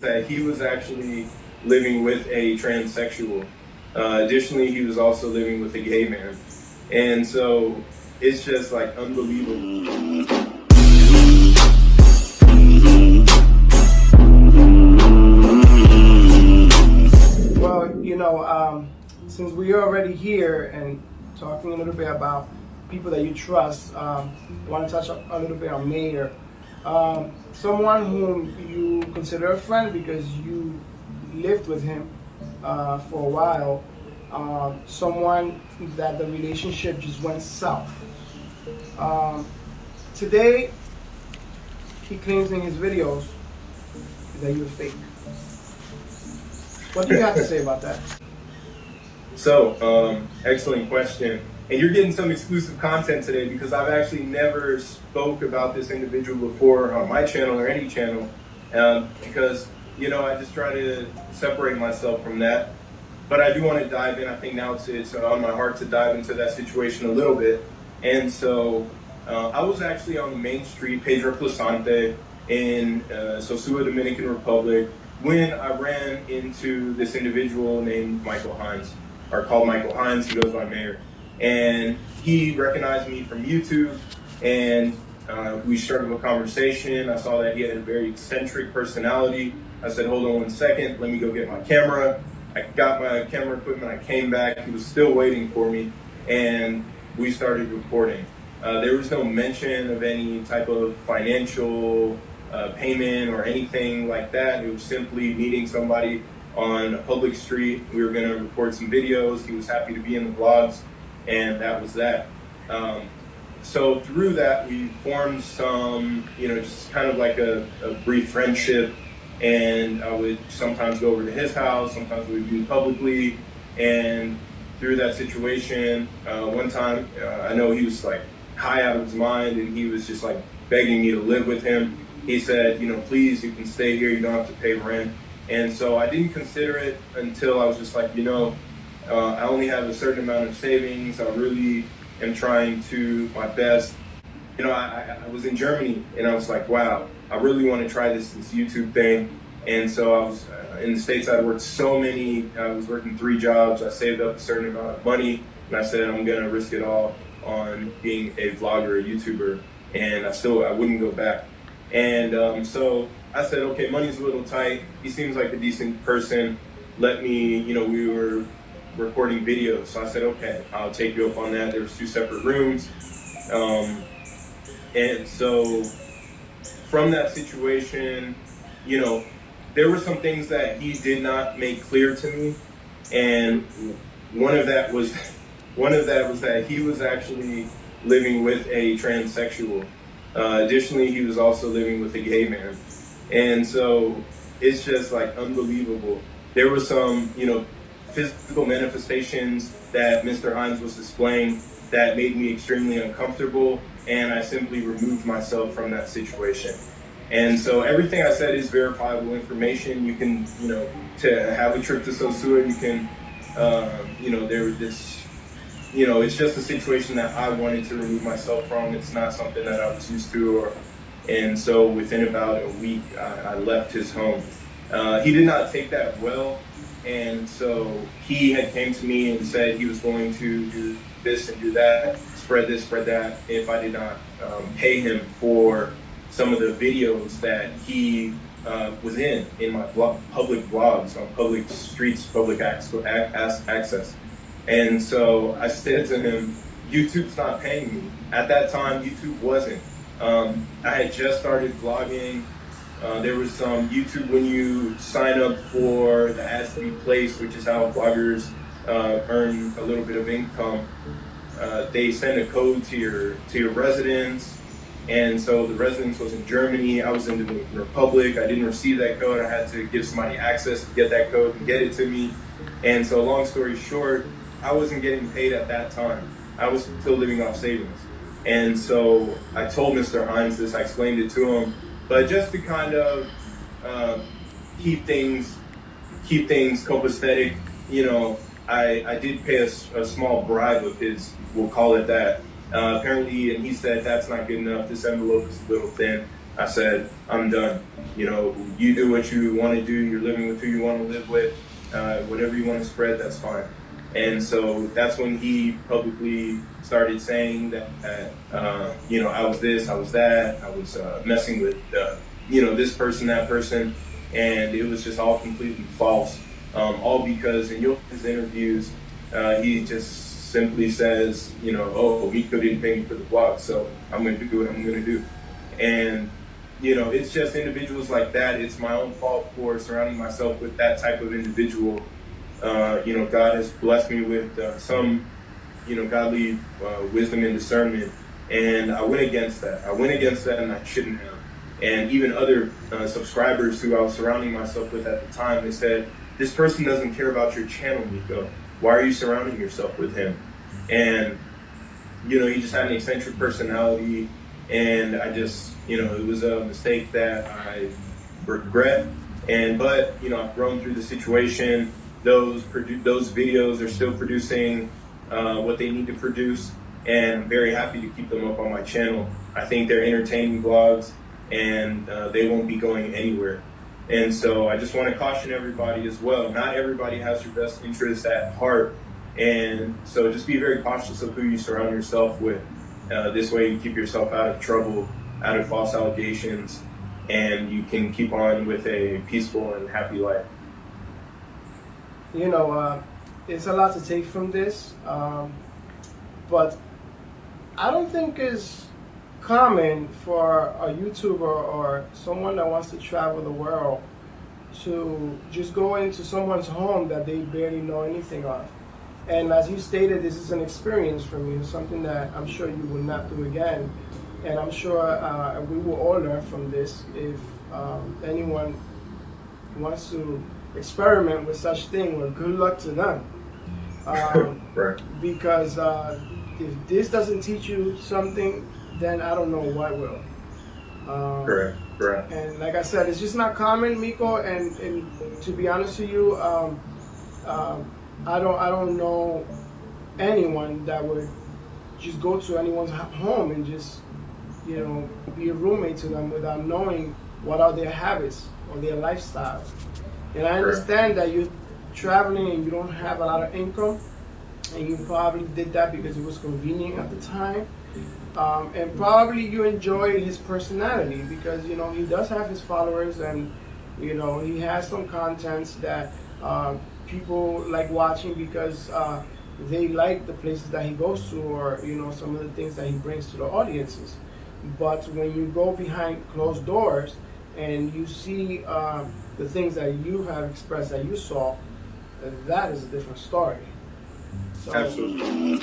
that he was actually living with a transsexual. Additionally, he was also living with a gay man. And so it's just like unbelievable. Well, since we're already here and talking a little bit about people that you trust, I want to touch a little bit on Mayor. Someone whom you consider a friend because you lived with him for a while. Someone that the relationship just went south. Today, he claims in his videos that you're fake. What do you have to say about that? So, excellent question. And you're getting some exclusive content today because I've actually never spoke about this individual before on my channel or any channel because, I just try to separate myself from that. But I do want to dive in. I think now it's on my heart to dive into that situation a little bit. And so I was actually on the main street, Pedro Plasante, in Sosua, Dominican Republic, when I ran into this individual named Michael Hines, or called Michael Hines. He goes by Mayor. And he recognized me from YouTube, and we started a conversation. I saw that he had a very eccentric personality. I said, hold on 1 second, let me go get my camera. I got my camera equipment, I came back, he was still waiting for me, and we started recording. There was no mention of any type of financial payment or anything like that. It was simply meeting somebody on a public street. We were gonna record some videos. He was happy to be in the vlogs, and that was that. So through that, we formed some, just kind of like a brief friendship. And I would sometimes go over to his house, sometimes we would meet publicly. And through that situation, one time, I know he was like high out of his mind and he was just like begging me to live with him. He said, please, you can stay here, you don't have to pay rent. And so I didn't consider it until I was just like, I only have a certain amount of savings. I really am trying to my best. I was in Germany and I was like, wow, I really want to try this YouTube thing. And so I was in the States. I worked I was working 3 jobs. I saved up a certain amount of money and I said, I'm going to risk it all on being a vlogger, a YouTuber. And I wouldn't go back. And so I said, okay, money's a little tight. He seems like a decent person. Let me, we were recording videos. So I said, okay, I'll take you up on that. There was 2 separate rooms. And so from that situation, there were some things that he did not make clear to me. And one of that was that he was actually living with a transsexual. Additionally, he was also living with a gay man. And so it's just like unbelievable. There were some, physical manifestations that Mr. Hines was displaying that made me extremely uncomfortable, and I simply removed myself from that situation. And so everything I said is verifiable information. You can, to have a trip to Sosua, you can, there was this, it's just a situation that I wanted to remove myself from. It's not something that I was used to, and so within about a week, I left his home. He did not take that well, and so he had came to me and said he was going to do this and do that, spread this, spread that, if I did not pay him for some of the videos that he was in my public vlogs on public streets, public access. And so I said to him, YouTube's not paying me. At that time, YouTube wasn't. I had just started vlogging. There was some YouTube when you sign up for the ads to be placed, which is how vloggers earn a little bit of income. They send a code to your residence, and so the residence was in Germany. I was in the Dominican Republic. I didn't receive that code. I had to give somebody access to get that code and get it to me. And so, long story short, I wasn't getting paid at that time. I was still living off savings. And so I told Mr. Hines this. I explained it to him, but just to kind of keep things copacetic, I did pay a small bribe of his, we'll call it that. Apparently, and he said that's not good enough. This envelope is a little thin. I said, I'm done. You know, you do what you want to do. You're living with who you want to live with. Whatever you want to spread, that's fine. And so that's when he publicly started saying that, you know, I was this, I was that, I was messing with, you know, this person, that person. And it was just all completely false. All because in his interviews, he just simply says, you know, oh, he couldn't pay me for the blog, so I'm going to do what I'm going to do. And, you know, it's just individuals like that. It's my own fault for surrounding myself with that type of individual. You know, God has blessed me with some, you know, godly wisdom and discernment. And I went against that. And I shouldn't have. And even other subscribers who I was surrounding myself with at the time, they said, this person doesn't care about your channel, Nico. Why are you surrounding yourself with him? And, you know, he just had an eccentric personality. And I just, you know, it was a mistake that I regret. But, you know, I've grown through the situation. Those videos are still producing what they need to produce. And I'm very happy to keep them up on my channel. I think they're entertaining vlogs, and they won't be going anywhere. And so I just want to caution everybody as well. Not everybody has your best interest at heart. And so just be very cautious of who you surround yourself with. This way you keep yourself out of trouble, out of false allegations, and you can keep on with a peaceful and happy life. You know, it's a lot to take from this, but I don't think it's common for a YouTuber or someone that wants to travel the world to just go into someone's home that they barely know anything of. And as you stated, this is an experience for me. It's something that I'm sure you will not do again. And I'm sure we will all learn from this. If anyone wants to experiment with such thing, well, good luck to them. Right. Because if this doesn't teach you something, then I don't know what will. Correct. And like I said, it's just not common, Miko. And to be honest with you, I don't know anyone that would just go to anyone's home and just, you know, be a roommate to them without knowing what are their habits or their lifestyle. And I understand that you're traveling and you don't have a lot of income, and you probably did that because it was convenient at the time. And probably you enjoy his personality because, you know, he does have his followers, and, you know, he has some contents that people like watching because they like the places that he goes to, or, you know, some of the things that he brings to the audiences. But when you go behind closed doors and you see the things that you have expressed that you saw, that is a different story. So, Absolutely.